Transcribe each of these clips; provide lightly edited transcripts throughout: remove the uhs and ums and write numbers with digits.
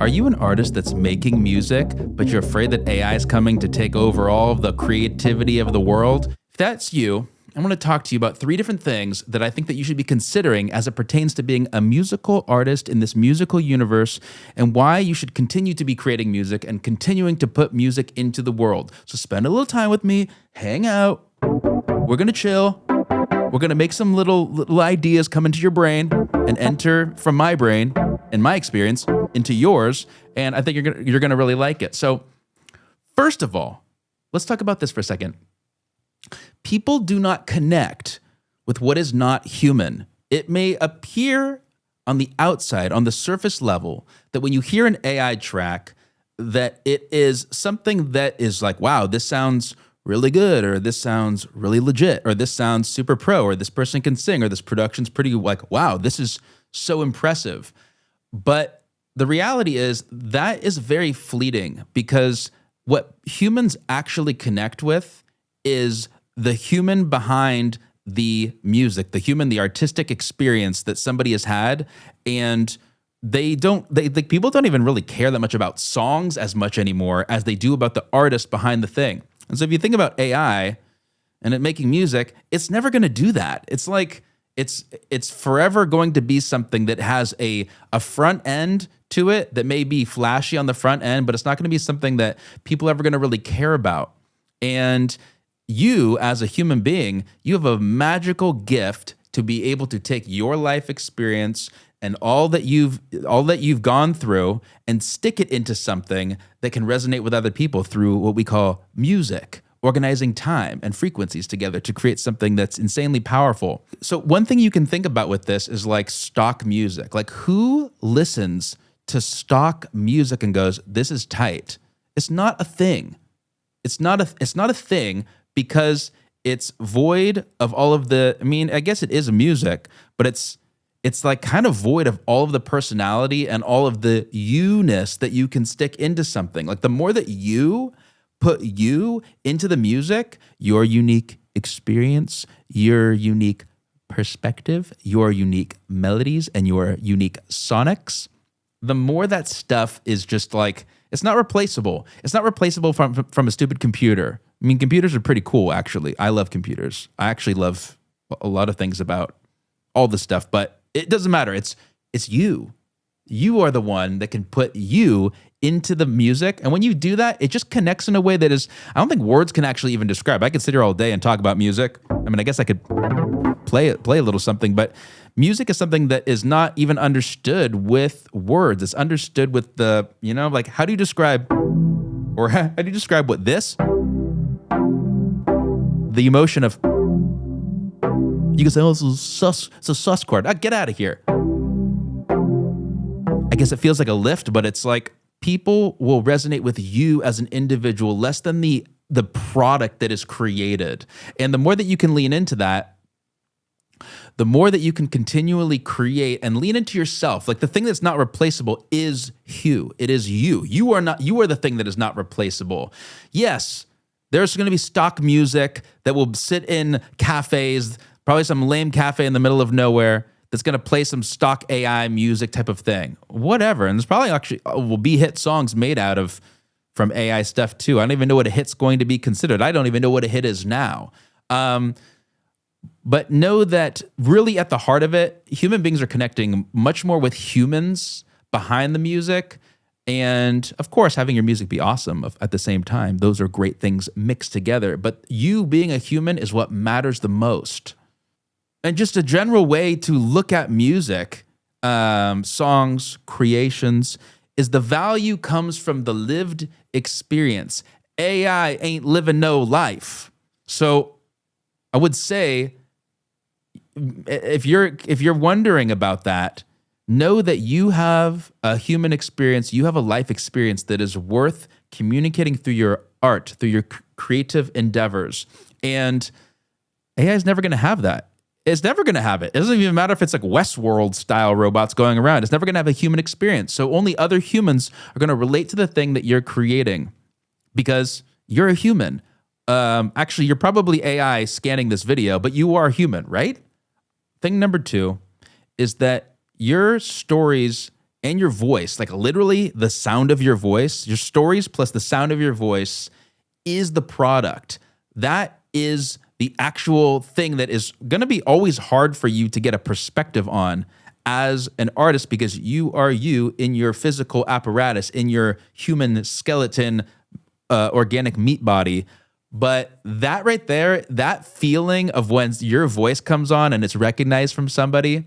Are you an artist that's making music, but you're afraid that AI is coming to take over all of the creativity of the world? If that's you, I want to talk to you about 3 different things that I think that you should be considering as it pertains to being a musical artist in this musical universe, and why you should continue to be creating music and continuing to put music into the world. So spend a little time with me, hang out, we're going to chill, we're going to make some little ideas come into your brain and enter from my brain and my experience into yours, and I think you're gonna really like it. So first of all, let's talk about this for a second. People do not connect with what is not human. It may appear on the outside, on the surface level, that when you hear an AI track, that it is something that is like, wow, this sounds really good, or this sounds really legit, or this sounds super pro, or this person can sing, or this production's pretty, like, wow, this is so impressive. But the reality is that is very fleeting, because what humans actually connect with is the human behind the music, the artistic experience that somebody has had. And people don't even really care that much about songs as much anymore as they do about the artist behind the thing. And so if you think about AI and it making music, it's never going to do that. It's like, it's forever going to be something that has a front end to it that may be flashy on the front end, but it's not going to be something that people are ever going to really care about. And you, as a human being, you have a magical gift to be able to take your life experience and all that you've gone through and stick it into something that can resonate with other people through what we call music, organizing time and frequencies together to create something that's insanely powerful. So one thing you can think about with this is like stock music. Like, who listens to stock music and goes, this is tight? It's not a thing. It's not a thing, because it's void of all of the, I mean, I guess it is music, but it's like kind of void of all of the personality and all of the you-ness that you can stick into something. Like, the more that you put you into the music, your unique experience, your unique perspective, your unique melodies, and your unique sonics, the more that stuff is just like, it's not replaceable. It's not replaceable from a stupid computer. I mean, computers are pretty cool, actually. I love computers. I actually love a lot of things about all this stuff, but it doesn't matter. It's you. You are the one that can put you into the music. And when you do that, it just connects in a way that is, I don't think words can actually even describe. I could sit here all day and talk about music. I mean, I guess I could play a little something, but music is something that is not even understood with words. It's understood with the, like, how do you describe what this? The emotion of, you can say, oh, it's a sus chord. Get out of here. I guess it feels like a lift, but it's like, people will resonate with you as an individual less than the product that is created. And the more that you can lean into that, the more that you can continually create and lean into yourself. Like, the thing that's not replaceable is you. It is you. You are the thing that is not replaceable. Yes, there's going to be stock music that will sit in cafes, probably some lame cafe in the middle of nowhere, that's going to play some stock AI music type of thing. Whatever. And there's probably actually will be hit songs made out of from AI stuff too. I don't even know what a hit's going to be considered. I don't even know what a hit is now. But know that really at the heart of it, human beings are connecting much more with humans behind the music. And of course, having your music be awesome at the same time. Those are great things mixed together. But you being a human is what matters the most. And just a general way to look at music, songs, creations, is the value comes from the lived experience. AI ain't living no life. So I would say, if you're wondering about that, know that you have a human experience, you have a life experience that is worth communicating through your art, through your creative endeavors. And AI is never going to have that. It's never going to have it. It doesn't even matter if it's like Westworld style robots going around. It's never going to have a human experience. So only other humans are going to relate to the thing that you're creating, because you're a human. Actually, you're probably AI scanning this video, but you are human, right? Thing number 2 is that your stories and your voice, like literally the sound of your voice, your stories plus the sound of your voice is the product. That is the actual thing that is going to be always hard for you to get a perspective on as an artist, because you are you in your physical apparatus, in your human skeleton, organic meat body. But that right there, that feeling of when your voice comes on and it's recognized from somebody,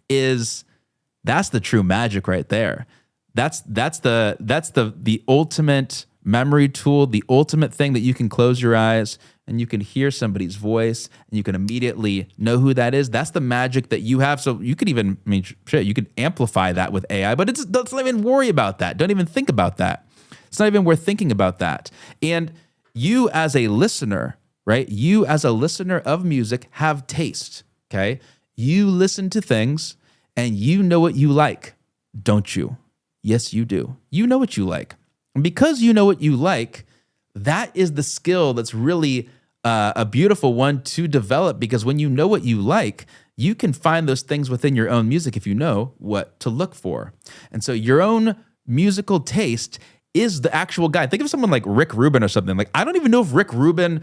that's the true magic right there. That's the ultimate memory tool, the ultimate thing that you can close your eyes and you can hear somebody's voice and you can immediately know who that is. That's the magic that you have. So you could even, I mean, shit, you could amplify that with AI, but let's not even worry about that. Don't even think about that. It's not even worth thinking about that. And you as a listener, right? You as a listener of music have taste, okay? You listen to things and you know what you like, don't you? Yes, you do. You know what you like. And because you know what you like, that is the skill that's really a beautiful one to develop, because when you know what you like, you can find those things within your own music if you know what to look for. And so your own musical taste is the actual guide. Think of someone like Rick Rubin or something. Like, I don't even know if Rick Rubin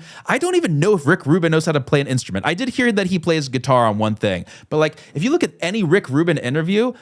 knows how to play an instrument. I did hear that he plays guitar on one thing, but like, if you look at any Rick Rubin interview,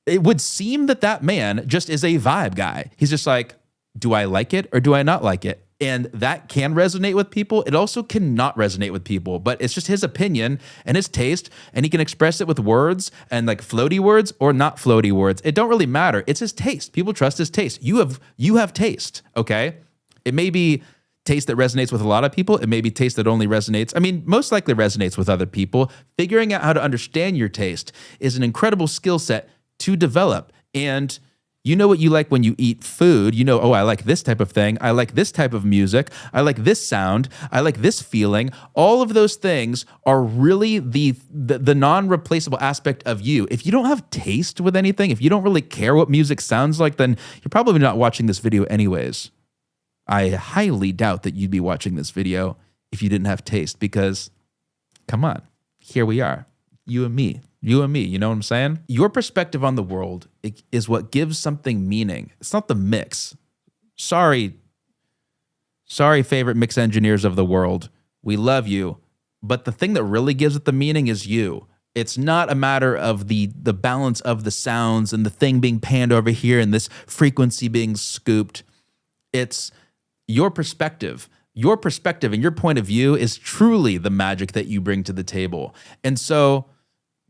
it would seem that man just is a vibe guy. He's just like, do I like it or do I not like it? And that can resonate with people. It also cannot resonate with people, but it's just his opinion and his taste, and he can express it with words and like floaty words or not floaty words. It don't really matter. It's his taste. People trust his taste. You have taste, okay? It may be taste that resonates with a lot of people. It may be taste that only resonates, most likely resonates with other people. Figuring out how to understand your taste is an incredible skill set to develop. And you know what you like when you eat food. You know, oh, I like this type of thing. I like this type of music. I like this sound. I like this feeling. All of those things are really the non-replaceable aspect of you. If you don't have taste with anything, if you don't really care what music sounds like, then you're probably not watching this video anyways. I highly doubt that you'd be watching this video if you didn't have taste, because, come on, here we are, you and me, you know what I'm saying? Your perspective on the world is what gives something meaning. It's not the mix. Sorry, favorite mix engineers of the world. We love you. But the thing that really gives it the meaning is you. It's not a matter of the balance of the sounds and the thing being panned over here and this frequency being scooped. It's your perspective. Your perspective and your point of view is truly the magic that you bring to the table. And so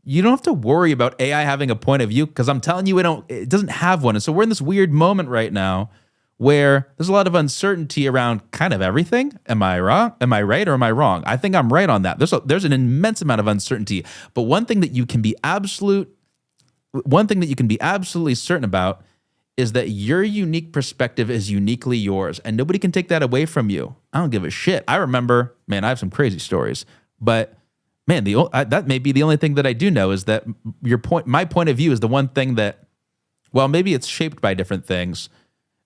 you don't have to worry about AI having a point of view, because I'm telling you, it doesn't have one. And so we're in this weird moment right now where there's a lot of uncertainty around kind of everything. Am I wrong? Am I right or am I wrong? I think I'm right on that. There's an immense amount of uncertainty. But one thing that you can be absolutely certain about is that your unique perspective is uniquely yours, and nobody can take that away from you. I don't give a shit. I remember, man, I have some crazy stories, but man, that may be the only thing that I do know, is that my point of view is the one thing that, well, maybe it's shaped by different things.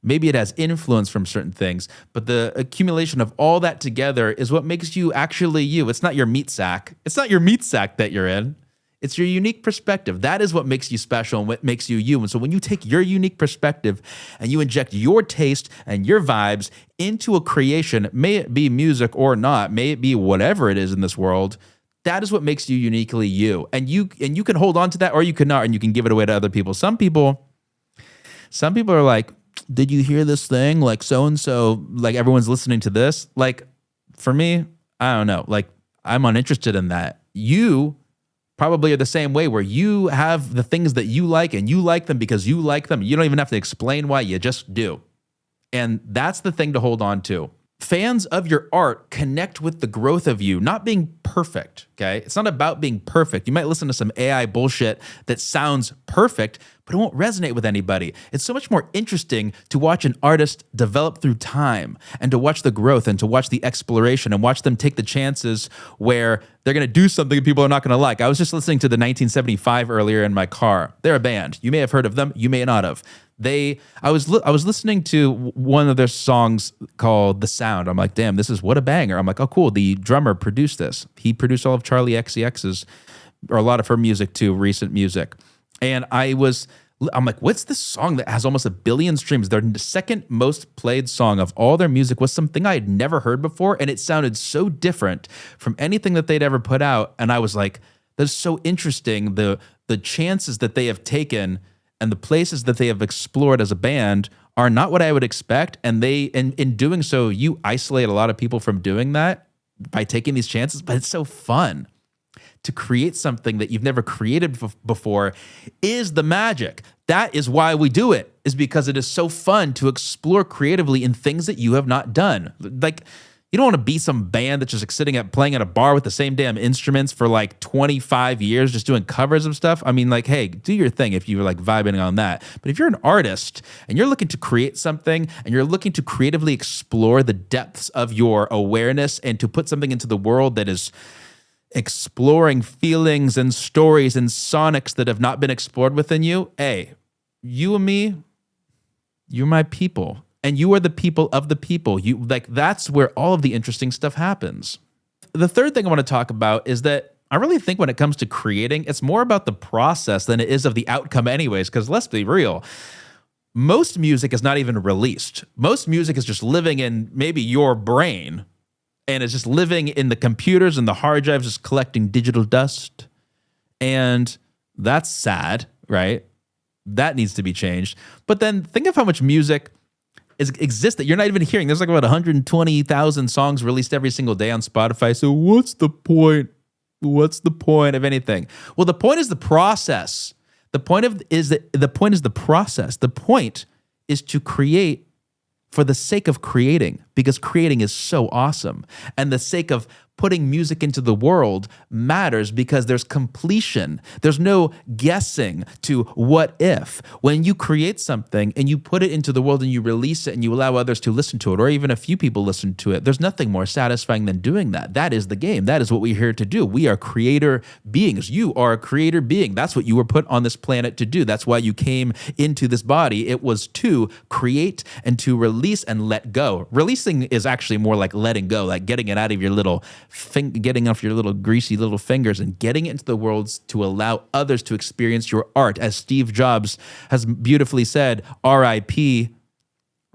Maybe it has influence from certain things, but the accumulation of all that together is what makes you actually you. It's not your meat sack. It's not your meat sack that you're in. It's your unique perspective. That is what makes you special and what makes you you. And so when you take your unique perspective and you inject your taste and your vibes into a creation, may it be music or not, may it be whatever it is in this world, that is what makes you uniquely you. And you can hold on to that, or you cannot, and you can give it away to other people. Some people are like, did you hear this thing? Like so-and-so, like everyone's listening to this. Like, for me, I don't know. Like, I'm uninterested in that. You probably are the same way, where you have the things that you like and you like them because you like them. You don't even have to explain why, you just do. And that's the thing to hold on to. Fans of your art connect with the growth of you, not being perfect, okay? It's not about being perfect. You might listen to some AI bullshit that sounds perfect, but it won't resonate with anybody. It's so much more interesting to watch an artist develop through time, and to watch the growth and to watch the exploration and watch them take the chances where they're going to do something people are not going to like. I was just listening to the 1975 earlier in my car. They're a band. You may have heard of them. You may not have. I was listening to one of their songs called The Sound. I'm like, damn, what a banger. I'm like, oh, cool. The drummer produced this. He produced all of Charlie XCX's, or a lot of her music too, recent music. And I was I'm like, what's this song that has almost 1 billion streams? Their second most played song of all their music was something I had never heard before, and it sounded so different from anything that they'd ever put out. And I was like, that's so interesting. The chances that they have taken and the places that they have explored as a band are not what I would expect. And in doing so, you isolate a lot of people from doing that by taking these chances, but it's so fun. To create something that you've never created before is the magic. That is why we do it, is because it is so fun to explore creatively in things that you have not done. Like, you don't want to be some band that's just playing at a bar with the same damn instruments for like 25 years, just doing covers of stuff. I mean, like, hey, do your thing if you're like vibing on that. But if you're an artist and you're looking to create something and you're looking to creatively explore the depths of your awareness and to put something into the world that is exploring feelings and stories and sonics that have not been explored within you, hey, you and me, you're my people. And you are the people of the people. That's where all of the interesting stuff happens. The third thing I want to talk about is that I really think when it comes to creating, it's more about the process than it is of the outcome anyways, because let's be real, most music is not even released. Most music is just living in maybe your brain, and it's just living in the computers and the hard drives, just collecting digital dust. And that's sad, right? That needs to be changed. But then think of how much music exists that you're not even hearing. There's like about 120,000 songs released every single day on Spotify. So what's the point? What's the point of anything? Well, the point is the process. The point is the process. The point is to create for the sake of creating, because creating is so awesome. And the sake of putting music into the world matters because there's completion. There's no guessing to what if. When you create something and you put it into the world and you release it and you allow others to listen to it, or even a few people listen to it, there's nothing more satisfying than doing that. That is the game. That is what we're here to do. We are creator beings. You are a creator being. That's what you were put on this planet to do. That's why you came into this body. It was to create and to release and let go. Releasing is actually more like letting go, like getting it out of your little getting off your little greasy little fingers and getting it into the world to allow others to experience your art. As Steve Jobs has beautifully said, R.I.P.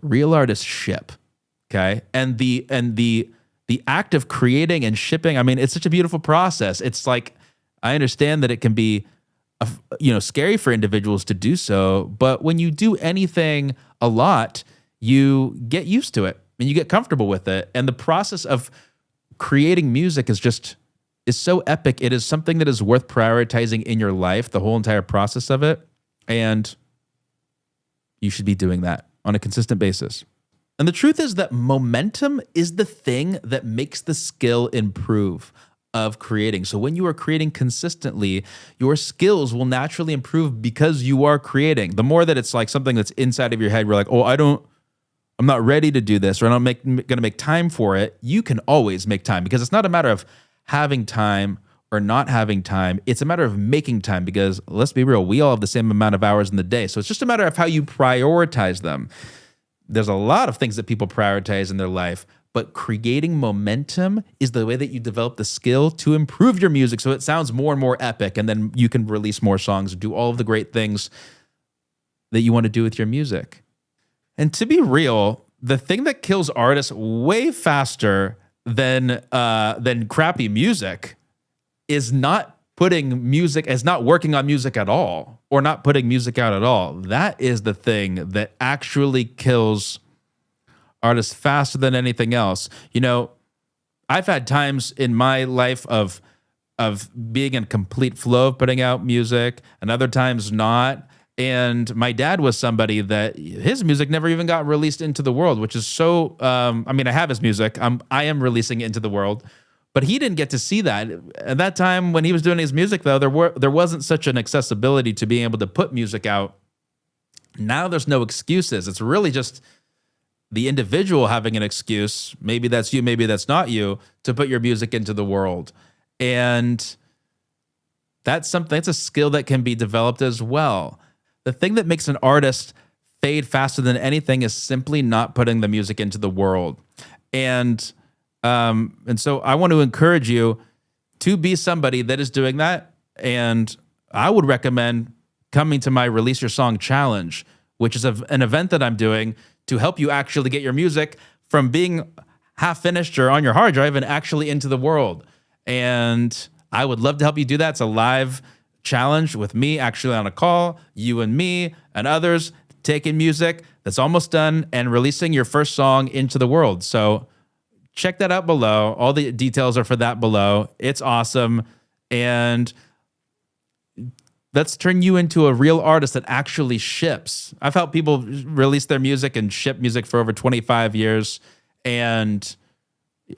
real artists ship. Okay. And the act of creating and shipping, I mean, it's such a beautiful process. It's like, I understand that it can be scary for individuals to do so, but when you do anything a lot, you get used to it and you get comfortable with it. And the process of creating music is so epic. It is something that is worth prioritizing in your life, the whole entire process of it. And you should be doing that on a consistent basis. And the truth is that momentum is the thing that makes the skill improve of creating. So when you are creating consistently, your skills will naturally improve because you are creating. The more that it's like something that's inside of your head, you're like, oh, I'm not ready to do this, or I'm not going to make time for it. You can always make time, because it's not a matter of having time or not having time. It's a matter of making time, because let's be real, we all have the same amount of hours in the day. So it's just a matter of how you prioritize them. There's a lot of things that people prioritize in their life, but creating momentum is the way that you develop the skill to improve your music so it sounds more and more epic, and then you can release more songs and do all of the great things that you want to do with your music. And to be real, the thing that kills artists way faster than crappy music is not working on music at all, or not putting music out at all. That is the thing that actually kills artists faster than anything else. I've had times in my life of being in complete flow of putting out music, and other times not. And my dad was somebody that his music never even got released into the world, which is so, I have his music. I am releasing it into the world, but he didn't get to see that. At that time when he was doing his music, though, there wasn't such an accessibility to being able to put music out. Now there's no excuses. It's really just the individual having an excuse. Maybe that's you, maybe that's not you, to put your music into the world. And that's a skill that can be developed as well. The thing that makes an artist fade faster than anything is simply not putting the music into the world. And so I want to encourage you to be somebody that is doing that. And I would recommend coming to my Release Your Song Challenge, which is an event that I'm doing to help you actually get your music from being half finished or on your hard drive and actually into the world. And I would love to help you do that. It's a live challenge with me actually on a call, you and me and others, taking music that's almost done and releasing your first song into the world. So check that out below. All the details are for that below. It's awesome. And let's turn you into a real artist that actually ships. I've helped people release their music and ship music for over 25 years and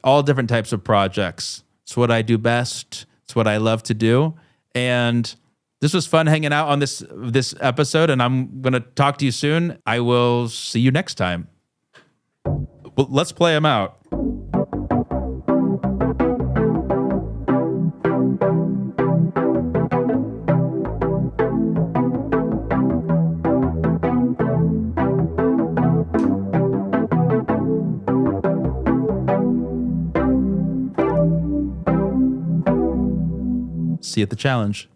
all different types of projects. It's what I do best. It's what I love to do. And this was fun hanging out on this episode, and I'm going to talk to you soon. I will see you next time. Well, let's play them out. See you at the challenge.